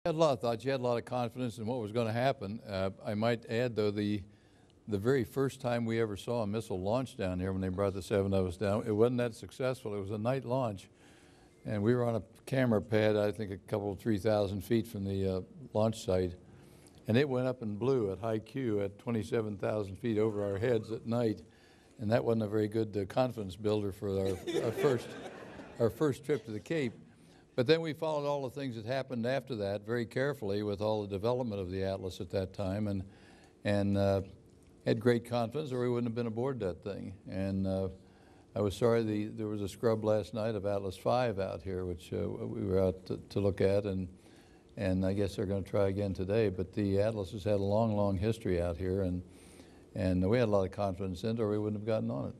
Had a lot of thoughts. You had a lot of confidence in what was going to happen. I might add, though, the very first time we ever saw a missile launch down here when they brought the 7 of us down, it wasn't that successful. It was a night launch, and we were on a camera pad, I think a couple, 3,000 feet from the launch site, and it went up and blew at high Q at 27,000 feet over our heads at night, and that wasn't a very good confidence builder for our first trip to the Cape. But then we followed all the things that happened after that very carefully with all the development of the Atlas at that time, and had great confidence, or we wouldn't have been aboard that thing. And I was sorry there was a scrub last night of Atlas V out here, which we were out to look at, and I guess they're going to try again today. But the Atlas has had a long, long history out here, and we had a lot of confidence in it, or we wouldn't have gotten on it.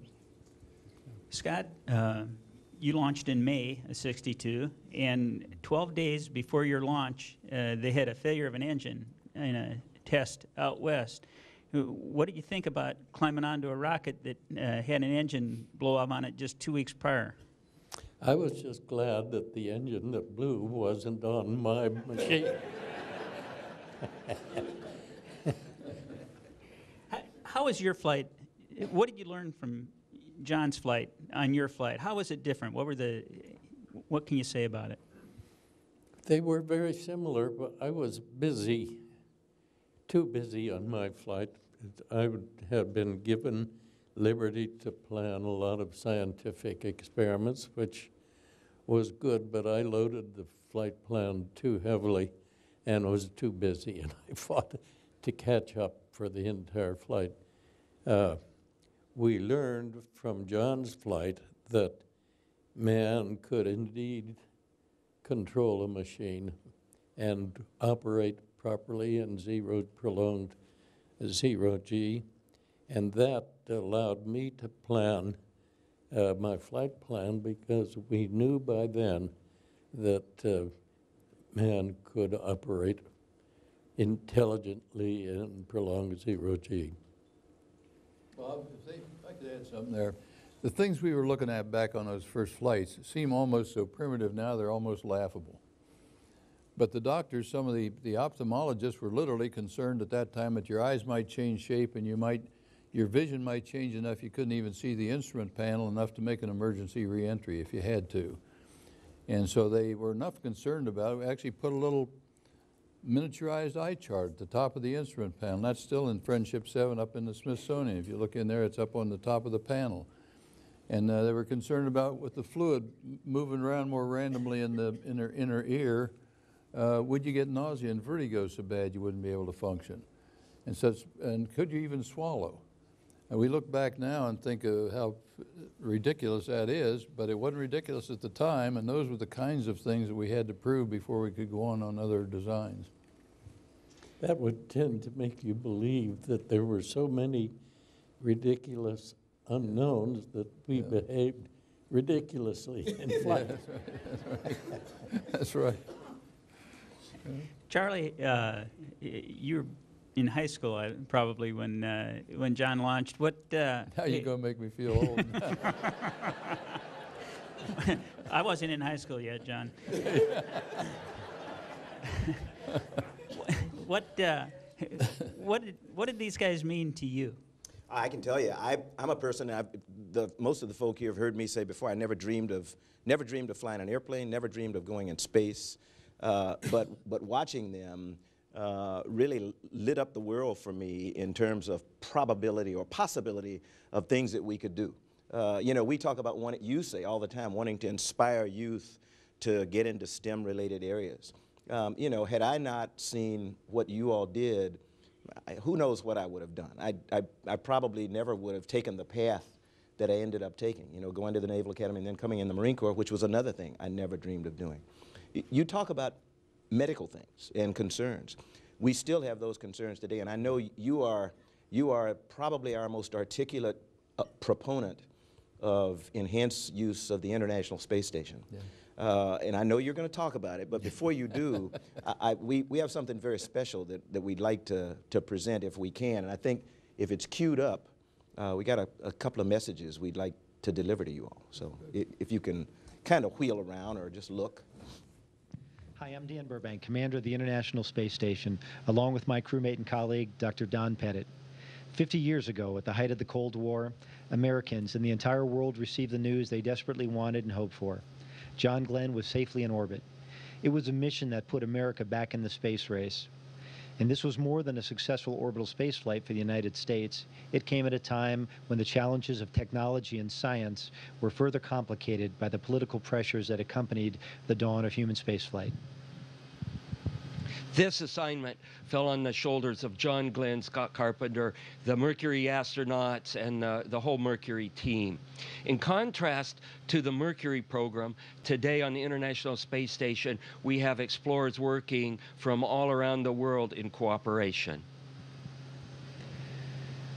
Scott, you launched in May of '62, and 12 days before your launch, they had a failure of an engine in a test out west. What did you think about climbing onto a rocket that had an engine blow up on it just 2 weeks prior? I was just glad that the engine that blew wasn't on my machine. How was your flight? What did you learn from John's flight on your flight? How was it different? What can you say about it? They were very similar, but I was busy, too busy on my flight. I had been given liberty to plan a lot of scientific experiments, which was good, but I loaded the flight plan too heavily and was too busy, and I fought to catch up for the entire flight. We learned from John's flight that man could indeed control a machine and operate properly in prolonged zero-G, and that allowed me to plan my flight plan, because we knew by then that man could operate intelligently in prolonged zero-G. Bob, if I could add something there. The things we were looking at back on those first flights seem almost so primitive now, they're almost laughable. But the doctors, some of the ophthalmologists were literally concerned at that time that your eyes might change shape and your vision might change enough you couldn't even see the instrument panel enough to make an emergency reentry if you had to. And so they were enough concerned about it. We actually put a little miniaturized eye chart at the top of the instrument panel. That's still in Friendship 7 up in the Smithsonian. If you look in there, it's up on the top of the panel. And they were concerned about with the fluid moving around more randomly in the inner ear, would you get nausea and vertigo so bad you wouldn't be able to function? And could you even swallow? And we look back now and think of how ridiculous that is, but it wasn't ridiculous at the time, and those were the kinds of things that we had to prove before we could go on other designs. That would tend to make you believe that there were so many ridiculous unknowns that we behaved ridiculously in flight. Yeah, that's right. Charlie, you were in high school probably when John launched. What? Now you're going to make me feel old. I wasn't in high school yet, John. What did these guys mean to you? I can tell you, I'm a person. Most of the folk here have heard me say before. I never dreamed of flying an airplane. Never dreamed of going in space. But watching them really lit up the world for me in terms of probability or possibility of things that we could do. You know, we talk about you say all the time, wanting to inspire youth to get into STEM-related areas. You know, had I not seen what you all did, who knows what I would have done. I probably never would have taken the path that I ended up taking, you know, going to the Naval Academy and then coming in the Marine Corps, which was another thing I never dreamed of doing. You talk about medical things and concerns. We still have those concerns today, and I know you are probably our most articulate proponent of enhanced use of the International Space Station. Yeah. And I know you're going to talk about it, but before you do, we have something very special that we'd like to present if we can, and I think if it's queued up, we got a couple of messages we'd like to deliver to you all. So if you can kind of wheel around or just look. Hi, I'm Dan Burbank, commander of the International Space Station, along with my crewmate and colleague, Dr. Don Pettit. 50 years ago, at the height of the Cold War, Americans and the entire world received the news they desperately wanted and hoped for. John Glenn was safely in orbit. It was a mission that put America back in the space race. And this was more than a successful orbital spaceflight for the United States. It came at a time when the challenges of technology and science were further complicated by the political pressures that accompanied the dawn of human spaceflight. This assignment fell on the shoulders of John Glenn, Scott Carpenter, the Mercury astronauts, and the whole Mercury team. In contrast to the Mercury program, today on the International Space Station, we have explorers working from all around the world in cooperation.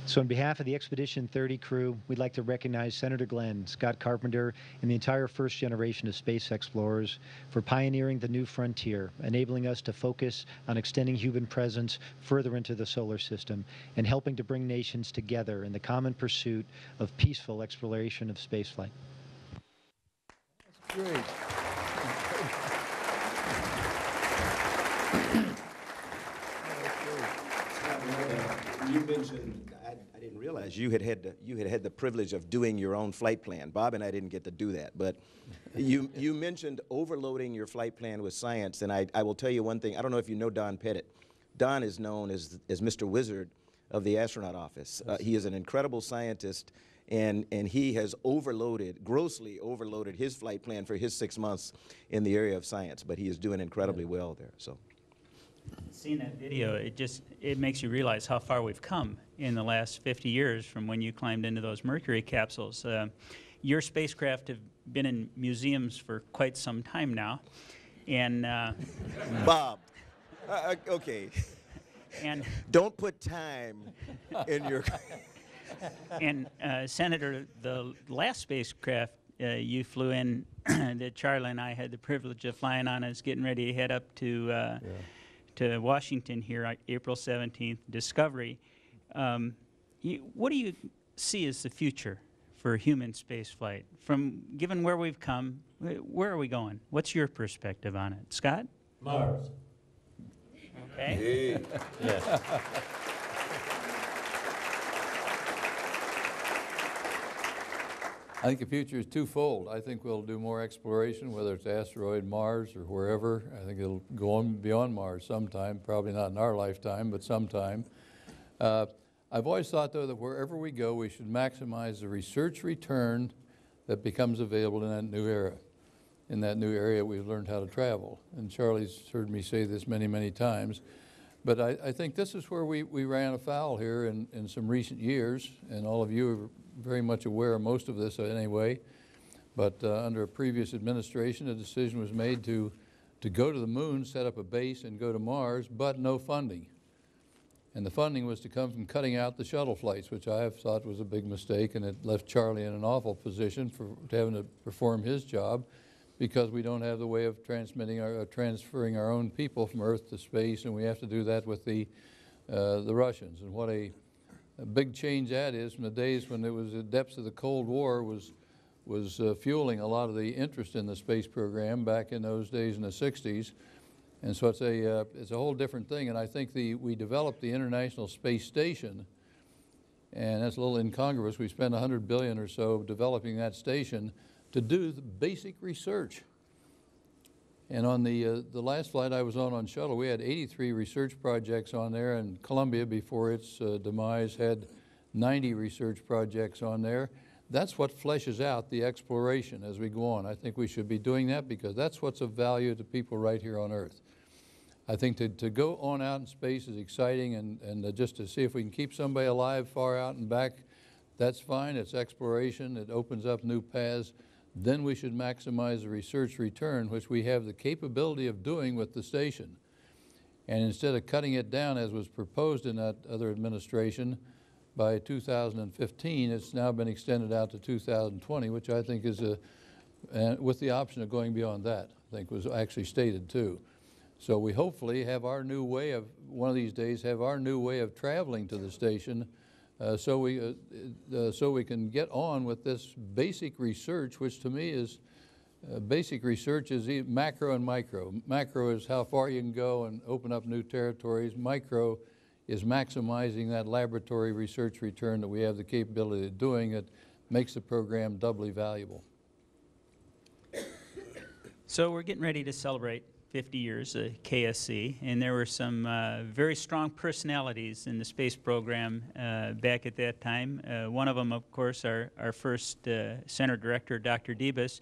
So on behalf of the Expedition 30 crew, we'd like to recognize Senator Glenn, Scott Carpenter, and the entire first generation of space explorers for pioneering the new frontier, enabling us to focus on extending human presence further into the solar system and helping to bring nations together in the common pursuit of peaceful exploration of spaceflight. That's great. You mentioned, I didn't realize you had had the privilege of doing your own flight plan. Bob and I didn't get to do that, but you mentioned overloading your flight plan with science, and I will tell you one thing. I don't know if you know Don Pettit. Don is known as Mr. Wizard of the astronaut office. He is an incredible scientist, and he has grossly overloaded his flight plan for his 6 months in the area of science, but he is doing incredibly well there. So. Seeing that video, it makes you realize how far we've come in the last 50 years from when you climbed into those Mercury capsules. Your spacecraft have been in museums for quite some time now, and Bob, okay. And don't put time in your. And Senator, the last spacecraft you flew in that Charlie and I had the privilege of flying on is getting ready to head up to Washington here, April 17th, Discovery. What do you see as the future for human spaceflight? Given where we've come, where are we going? What's your perspective on it? Scott? Mars. Okay. Yes. I think the future is twofold. I think we'll do more exploration, whether it's asteroid, Mars, or wherever. I think it'll go on beyond Mars sometime, probably not in our lifetime, but sometime. I've always thought, though, that wherever we go, we should maximize the research return that becomes available in that new era. In that new area, we've learned how to travel. And Charlie's heard me say this many, many times. But I think this is where we ran afoul here in some recent years, and all of you are very much aware of most of this anyway. But under a previous administration, a decision was made to go to the moon, set up a base, and go to Mars, but no funding. And the funding was to come from cutting out the shuttle flights, which I have thought was a big mistake, and it left Charlie in an awful position for having to perform his job, because we don't have the way of transferring our own people from Earth to space, and we have to do that with the Russians. And what a big change that is from the days when it was the depths of the Cold War was fueling a lot of the interest in the space program back in those days in the 60s. And so it's a whole different thing. And I think we developed the International Space Station, and that's a little incongruous. We spent $100 billion or so developing that station to do the basic research. And on the last flight I was on shuttle, we had 83 research projects on there, and Columbia, before its demise, had 90 research projects on there. That's what fleshes out the exploration as we go on. I think we should be doing that because that's what's of value to people right here on Earth. I think to go on out in space is exciting, and just to see if we can keep somebody alive far out and back, that's fine. It's exploration. It opens up new paths. Then we should maximize the research return, which we have the capability of doing with the station. And instead of cutting it down as was proposed in that other administration by 2015, it's now been extended out to 2020, which I think is with the option of going beyond that, I think was actually stated too. So we hopefully have our new way of, one of these days, have our new way of traveling to the station so we can get on with this basic research, which to me is Basic research is macro and micro. Macro is how far you can go and open up new territories. Micro is maximizing that laboratory research return that we have the capability of doing. It makes the program doubly valuable. So we're getting ready to celebrate 50 years of KSC, and there were some very strong personalities in the space program back at that time. One of them, of course, our first center director, Dr. Debus.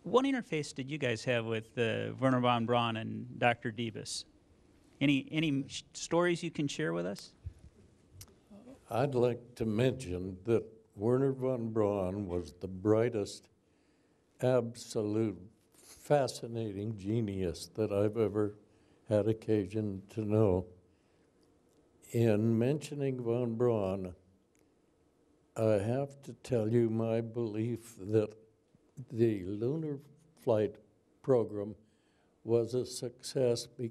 What interface did you guys have with Wernher von Braun and Dr. Debus? Any stories you can share with us? I'd like to mention that Wernher von Braun was the brightest, absolute, fascinating genius that I've ever had occasion to know. In mentioning von Braun, I have to tell you my belief that the lunar flight program was a success because